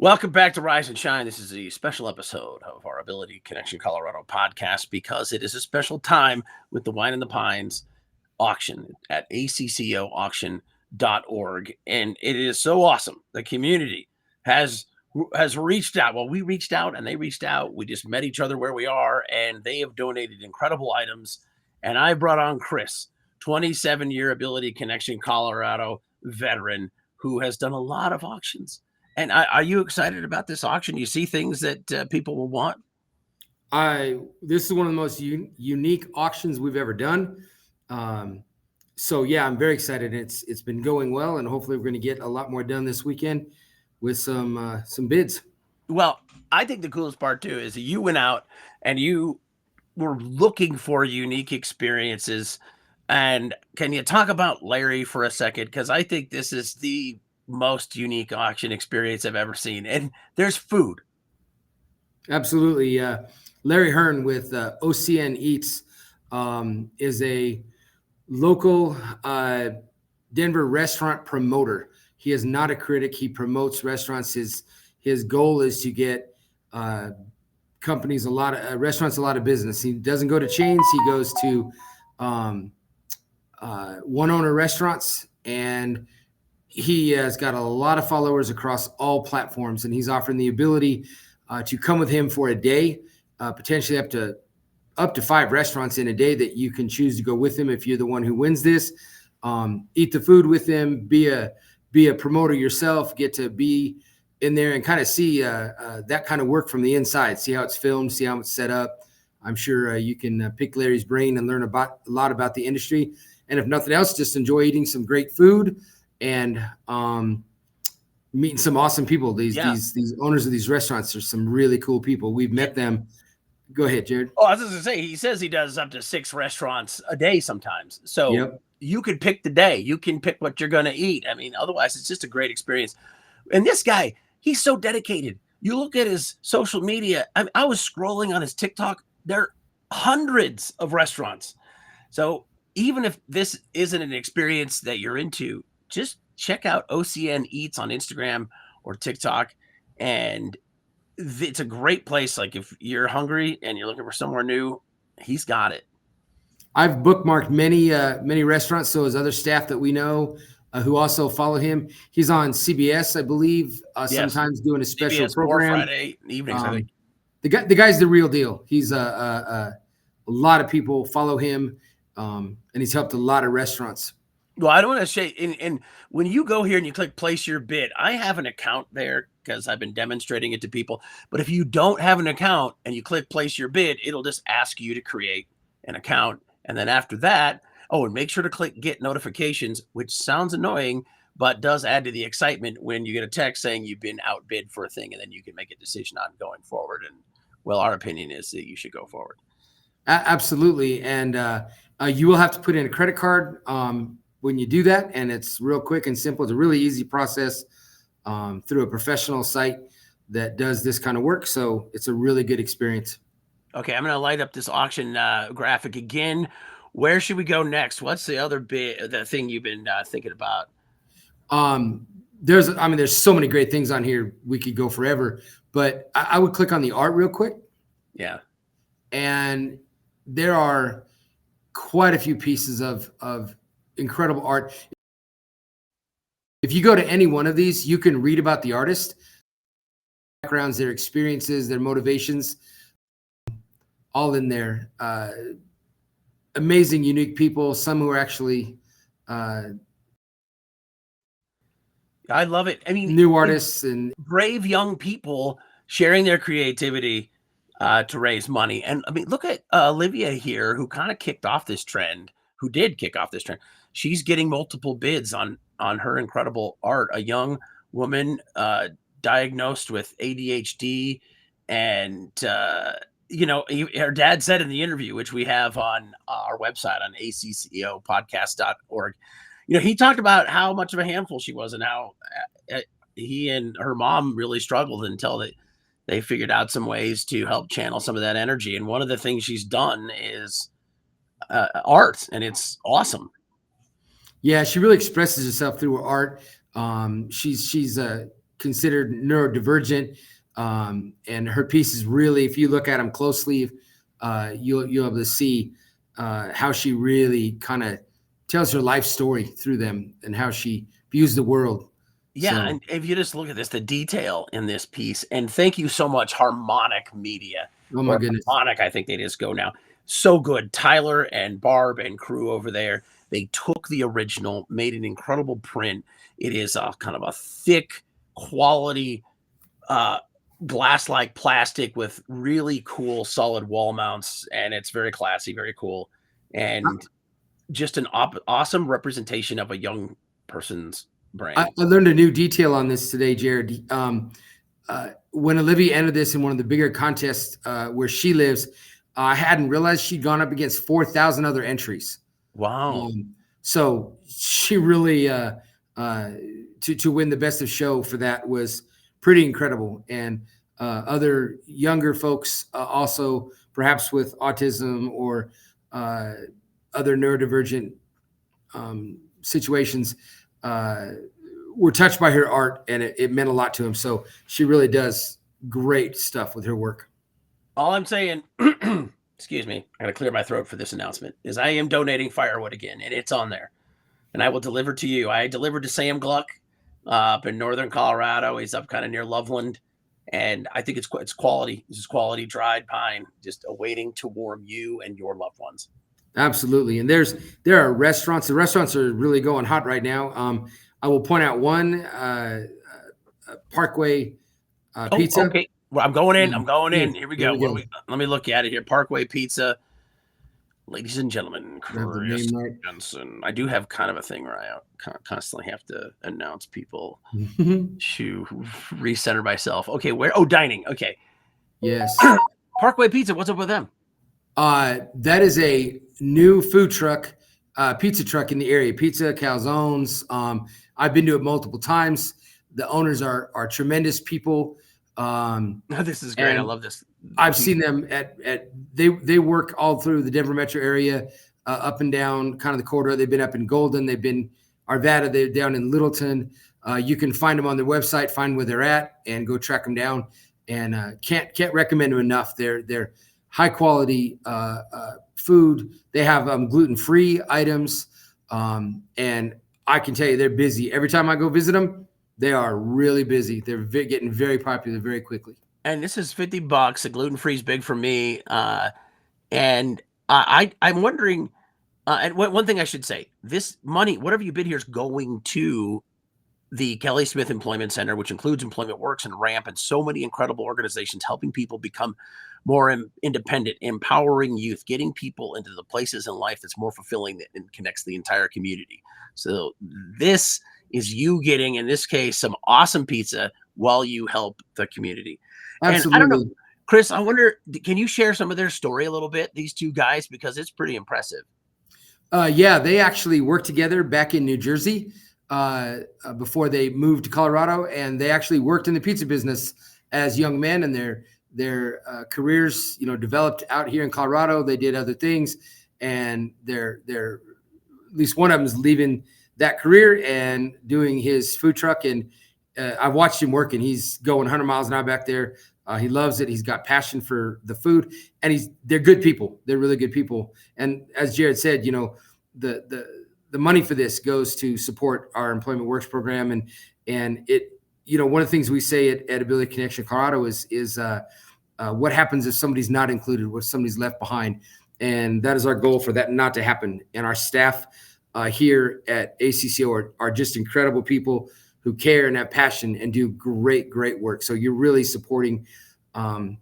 Welcome back to Rise and Shine. This is a special episode of our Ability Connection Colorado podcast because it is a special time with the Wine and the Pines auction at ACCOauction.org. And it is so awesome. The community has reached out. Well, we reached out and they reached out. We just met each other where we are, and they have donated incredible items. And I brought on Chris, 27-year Ability Connection Colorado veteran who has done a lot of auctions. And are you excited about this auction? You see things that people will want? This is one of the most unique auctions we've ever done. So yeah, I'm very excited. It's been going well, and hopefully we're going to get a lot more done this weekend with some bids. Well, I think the coolest part too is that you went out and you were looking for unique experiences. And can you talk about Larry for a second? Because I think this is the most unique auction experience I've ever seen. And there's food. Absolutely. Larry Hearn with OCN Eats is a local Denver restaurant promoter. He is not a critic. He promotes restaurants. His goal is to get companies restaurants a lot of business. He doesn't go to chains. He goes to one owner restaurants, and he has got a lot of followers across all platforms, and he's offering the ability to come with him for a day, potentially up to 5 restaurants in a day that you can choose to go with him if you're the one who wins this. Eat the food with him, be a promoter yourself, get to be in there and kind of see that kind of work from the inside, see how it's filmed, see how it's set up. I'm sure you can pick Larry's brain and learn a lot about the industry. And if nothing else, just enjoy eating some great food and meeting some awesome people. These owners of these restaurants are some really cool people. We've met them. Go ahead, Jared. Oh, I was just going to say, he says he does up to 6 restaurants a day sometimes. So You can pick the day. You can pick what you're going to eat. I mean, otherwise, it's just a great experience. And this guy, he's so dedicated. You look at his social media. I was scrolling on his TikTok. There are hundreds of restaurants. So even if this isn't an experience that you're into, just check out OCN Eats on Instagram or TikTok. And it's a great place. Like if you're hungry and you're looking for somewhere new, he's got it. I've bookmarked many restaurants. So as other staff that we know who also follow him. He's on CBS, I believe, sometimes doing a special CBS program. Friday evenings, I think. The guy's the real deal. He's a lot of people follow him, and he's helped a lot of restaurants. Well, I don't want to say, and when you go here and you click place your bid, I have an account there because I've been demonstrating it to people. But if you don't have an account and you click place your bid, it'll just ask you to create an account. And then after that, and make sure to click get notifications, which sounds annoying, but does add to the excitement when you get a text saying you've been outbid for a thing, and then you can make a decision on going forward. And well, our opinion is that you should go forward. Absolutely. And you will have to put in a credit card when you do that. And it's real quick and simple. It's a really easy process through a professional site that does this kind of work. So it's a really good experience. Okay, I'm going to light up this auction graphic again. Where should we go next? What's the other the thing you've been thinking about? There's so many great things on here. We could go forever, but I would click on the art real quick. Yeah. And there are quite a few pieces of incredible art. If you go to any one of these, you can read about the artist, backgrounds, their experiences, their motivations, all in there. Amazing, unique people, some who are actually I love it. I mean, new artists and brave young people sharing their creativity to raise money. And I mean, look at Olivia here, who kind of kicked off this trend, She's getting multiple bids on her incredible art. A young woman diagnosed with ADHD, and her dad said in the interview, which we have on our website on ACCOpodcast.org, he talked about how much of a handful she was and how he and her mom really struggled until they figured out some ways to help channel some of that energy. And one of the things she's done is art, and it's awesome. Yeah, she really expresses herself through her art. She's considered neurodivergent. And her pieces really, if you look at them closely, you'll be able to see how she really kind of tells her life story through them and how she views the world. Yeah, So, and if you just look at this, the detail in this piece, and thank you so much, Harmonic Media, oh my or goodness. Harmonic, I think they just go now. So good. Tyler and Barb and crew over there, they took the original, made an incredible print. It is a kind of a thick quality uh glass-like plastic with really cool solid wall mounts, and it's very classy, very cool, and just an awesome representation of a young person's I brain. learned a new detail on this today, Jared. When Olivia entered this in one of the bigger contests where she lives, I hadn't realized she'd gone up against 4,000 other entries. Wow. So she really to win the best of show for that was pretty incredible. And other younger folks also, perhaps with autism or other neurodivergent situations, were touched by her art, and it meant a lot to him. So she really does great stuff with her work. All I'm saying, excuse me, I gotta clear my throat for this announcement, is I am donating firewood again, and it's on there. And I will deliver to you. I delivered to Sam Gluck up in northern Colorado. He's up kind of near Loveland. And I think it's quality. This is quality dried pine, just awaiting to warm you and your loved ones. Absolutely. And there are restaurants. The restaurants are really going hot right now. I will point out one, Parkway Oh, Pizza. okay. Well, I'm going in. I'm going Here, in. Here we here go. we What go. do we? Let me look at it here. Parkway Pizza, ladies and gentlemen, I have the Chris name right. Jensen. I do have kind of a thing where I constantly have to announce people to recenter myself. Okay, where? Oh, dining. Okay, Yes. Parkway Pizza. What's up with them? That is a new food truck, pizza truck in the area. Pizza, calzones. I've been to it multiple times. The owners are tremendous people. This is great. I And love this. I've seen them at they work all through the Denver metro area, up and down kind of the corridor. They've been up in Golden. They've been Arvada. They're down in Littleton. You can find them on their website, find where they're at, and go track them down. And can't recommend them enough. They're high quality food. They have gluten-free items, and I can tell you they're busy. Every time I go visit them, they are really busy. They're getting very popular very quickly. And this is $50. The gluten free is big for me. And I'm wondering. And one thing I should say: this money, whatever you bid here, is going to the Kelly Smith Employment Center, which includes Employment Works and RAMP, and so many incredible organizations helping people become more independent, empowering youth, getting people into the places in life that's more fulfilling and connects the entire community. So this is you getting, in this case, some awesome pizza while you help the community. And I don't know, Absolutely. Chris, I wonder, can you share some of their story a little bit, these two guys, because it's pretty impressive. Yeah, they actually worked together back in New Jersey before they moved to Colorado, and they actually worked in the pizza business as young men, and their careers, developed out here in Colorado. They did other things, and they're at least one of them is leaving that career and doing his food truck. And I've watched him work, and he's going 100 miles an hour back there. He loves it. He's got passion for the food, and they're good people. They're really good people. And as Jared said, the money for this goes to support our Employment Works program. And it, one of the things we say at Ability Connection Colorado is what happens if somebody's not included, what if somebody's left behind. And that is our goal, for that not to happen. And our staff here at ACCO are just incredible people who care and have passion and do great work. So you're really supporting a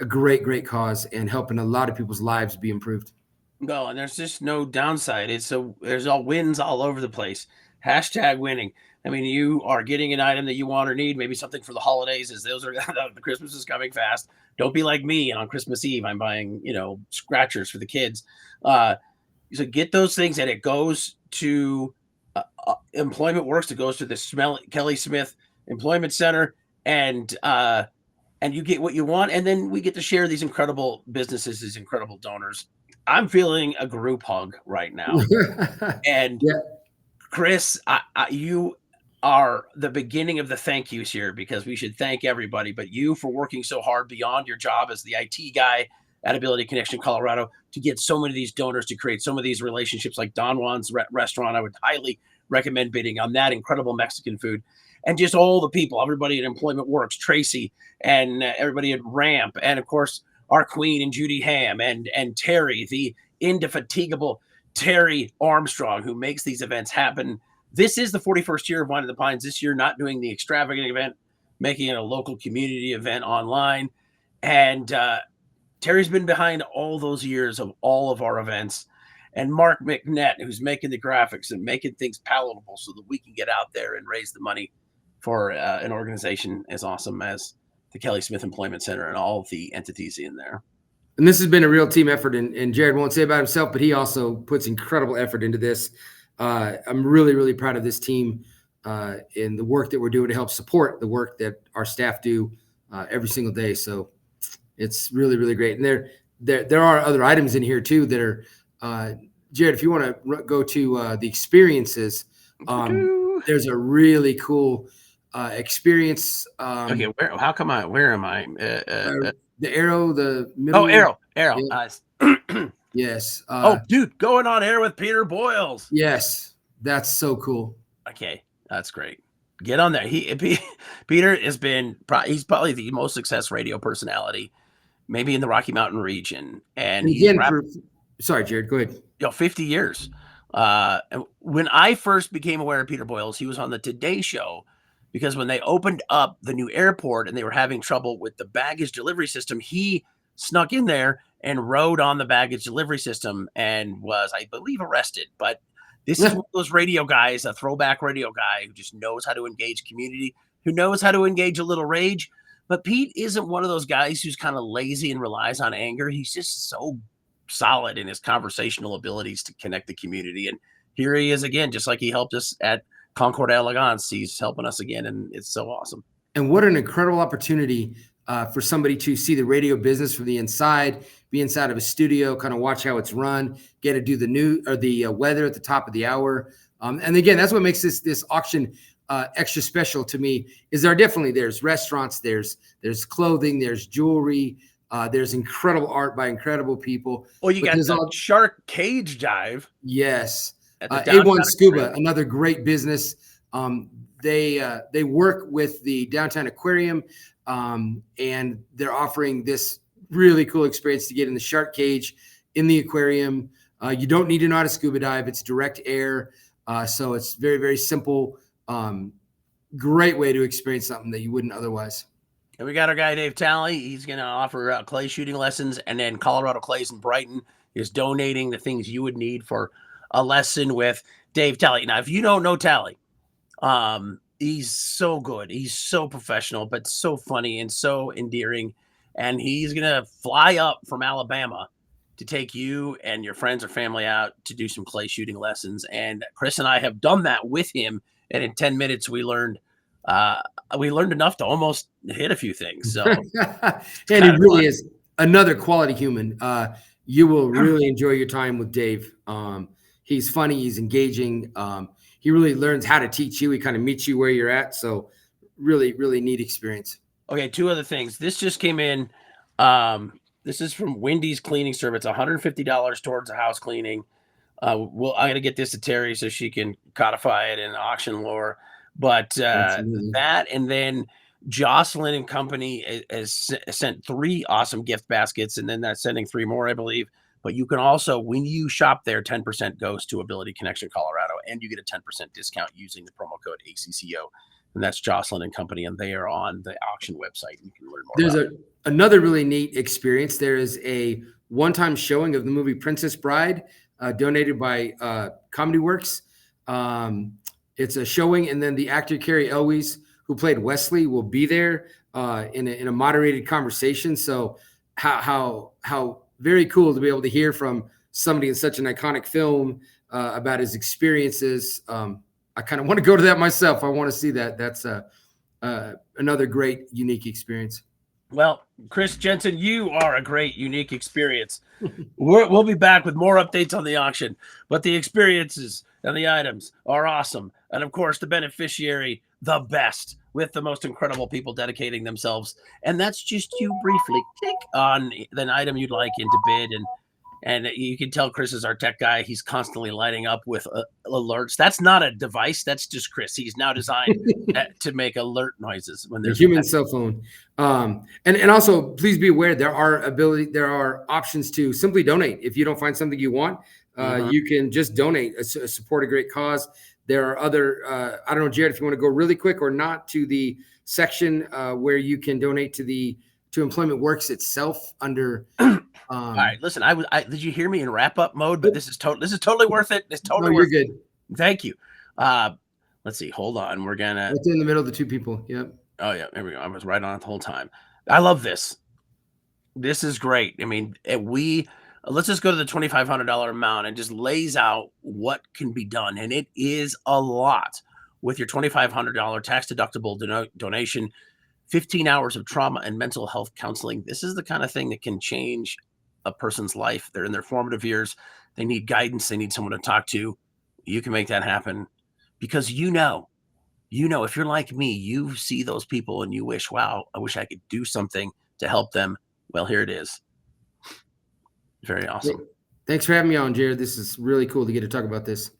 great cause and helping a lot of people's lives be improved. No, and there's just no downside. There's all wins all over the place. Hashtag winning. I mean, you are getting an item that you want or need, maybe something for the holidays, as those are the Christmas is coming fast. Don't be like me, and on Christmas Eve I'm buying, scratchers for the kids. So get those things, and it goes to Employment Works. It goes to the Kelly Smith Employment Center, and you get what you want, and then we get to share these incredible businesses, these incredible donors. I'm feeling a group hug right now, and Yeah. Chris, are the beginning of the thank yous here, because we should thank everybody, but you for working so hard beyond your job as the IT guy at Ability Connection Colorado to get so many of these donors, to create some of these relationships, like Don Juan's restaurant. I would highly recommend bidding on that incredible Mexican food. And just all the people, everybody at Employment Works, Tracy, and everybody at Ramp, and of course our queen and Judy Ham, and Terry, the indefatigable Terry Armstrong, who makes these events happen. This is the 41st year of Wine in the Pines. This year, not doing the extravagant event, making it a local community event online. And Terry's been behind all those years of all of our events. And Mark McNett, who's making the graphics and making things palatable so that we can get out there and raise the money for an organization as awesome as the Kelly Smith Employment Center and all of the entities in there. And this has been a real team effort. And Jared won't say about himself, but he also puts incredible effort into this. I'm really, really proud of this team and the work that we're doing to help support the work that our staff do every single day. So it's really, really great. And there are other items in here too that are, Jared, if you want to go to the experiences, there's a really cool experience. Okay, where am I? The arrow, the middle. Oh, arrow. Yeah. Yes. Oh, dude, going on air with Peter Boyles. Yes, that's so cool. Okay, that's great. Get on there. Peter has been, he's probably the most successful radio personality, maybe in the Rocky Mountain region. And again, sorry, Jared, go ahead. 50 years. When I first became aware of Peter Boyles, he was on the Today Show, because when they opened up the new airport and they were having trouble with the baggage delivery system, he snuck in there and rode on the baggage delivery system and was, I believe, arrested. But this is one of those radio guys, a throwback radio guy who just knows how to engage community, who knows how to engage a little rage. But Pete isn't one of those guys who's kind of lazy and relies on anger. He's just so solid in his conversational abilities to connect the community. And here he is again, just like he helped us at Concord Elegance. He's helping us again, and it's so awesome. And what an incredible opportunity for somebody to see the radio business from the inside, be inside of a studio, kind of watch how it's run, get to do the weather at the top of the hour. And again, that's what makes this auction extra special to me. Is there's restaurants, there's clothing, there's jewelry, there's incredible art by incredible people. Well, you got the shark cage dive. Yes. A1 Scuba, another great business. They work with the downtown aquarium, and they're offering this really cool experience to get in the shark cage in the aquarium. You don't need to know how to scuba dive. It's direct air. So it's very, very simple. Great way to experience something that you wouldn't otherwise. And we got our guy, Dave Talley. He's going to offer clay shooting lessons. And then Colorado Clays in Brighton is donating the things you would need for a lesson with Dave Talley. Now, if you don't know Talley, he's so good. He's so professional, but so funny and so endearing. And he's going to fly up from Alabama to take you and your friends or family out to do some clay shooting lessons. And Chris and I have done that with him. And in 10 minutes, we learned enough to almost hit a few things. So, and he really is another quality human. You will really enjoy your time with Dave. He's funny. He's engaging. He really learns how to teach you. He kind of meets you where you're at. So really, really neat experience. Okay. Two other things. This just came in. This is from Wendy's Cleaning Service, $150 towards a house cleaning. I'm going to get this to Terry so she can codify it in auction lore. But that, and then Jocelyn and Company has sent 3 awesome gift baskets, and then that's sending 3 more, I believe. But you can also, when you shop there, 10% goes to Ability Connection Colorado, and you get a 10% discount using the promo code ACCO. And that's Jocelyn and Company, and they are on the auction website. You can learn more. There's another really neat experience. There is a one-time showing of the movie Princess Bride, donated by Comedy Works. It's a showing, and then the actor Carrie Elwes, who played Wesley, will be there in a moderated conversation. So how very cool to be able to hear from somebody in such an iconic film about his experiences. I kind of want to go to that myself. I want to see that. That's another great, unique experience. Well, Chris Jensen, you are a great, unique experience. We'll be back with more updates on the auction, but the experiences and the items are awesome. And of course, the beneficiary, the best, with the most incredible people dedicating themselves. And that's just you briefly click on an item you'd like into bid. And you can tell Chris is our tech guy. He's constantly lighting up with alerts. That's not a device. That's just Chris. He's now designed to make alert noises when A there's human cell phone. And also please be aware there are options to simply donate. If you don't find something you want, you can just donate, support a great cause. There are other, I don't know, Jared, if you want to go really quick or not to the section where you can donate to Employment Works itself under. All right, listen. Did you hear me in wrap up mode? But this is totally worth it. It's totally No, worth you're it. good. Thank you. Let's see. Hold on. We're gonna. It's in the middle of the two people. Yep. Oh yeah, there we go. I was right on it the whole time. I love this. This is great. I mean, let's just go to the $2,500 amount and just lays out what can be done, and it is a lot with your $2,500 tax deductible donation. 15 hours of trauma and mental health counseling. This is the kind of thing that can change a person's life. They're in their formative years. They need guidance. They need someone to talk to. You can make that happen because if you're like me, you see those people and you wish, wow, I wish I could do something to help them. Well, here it is. Very awesome. Thanks for having me on, Jared. This is really cool to get to talk about this.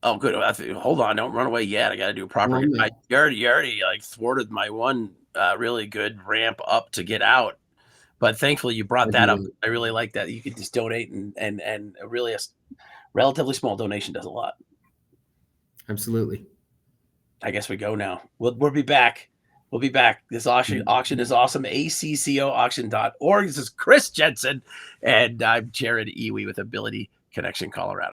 Oh, good. Hold on. Don't run away yet. I got to do a proper. You already like thwarted my one really good ramp up to get out. But thankfully you brought that up. I really like that. You could just donate and really a relatively small donation does a lot. Absolutely. I guess we go now. We'll be back. We'll be back. This auction is awesome. ACCOauction.org. This is Chris Jensen, and I'm Jared Ewey with Ability Connection Colorado.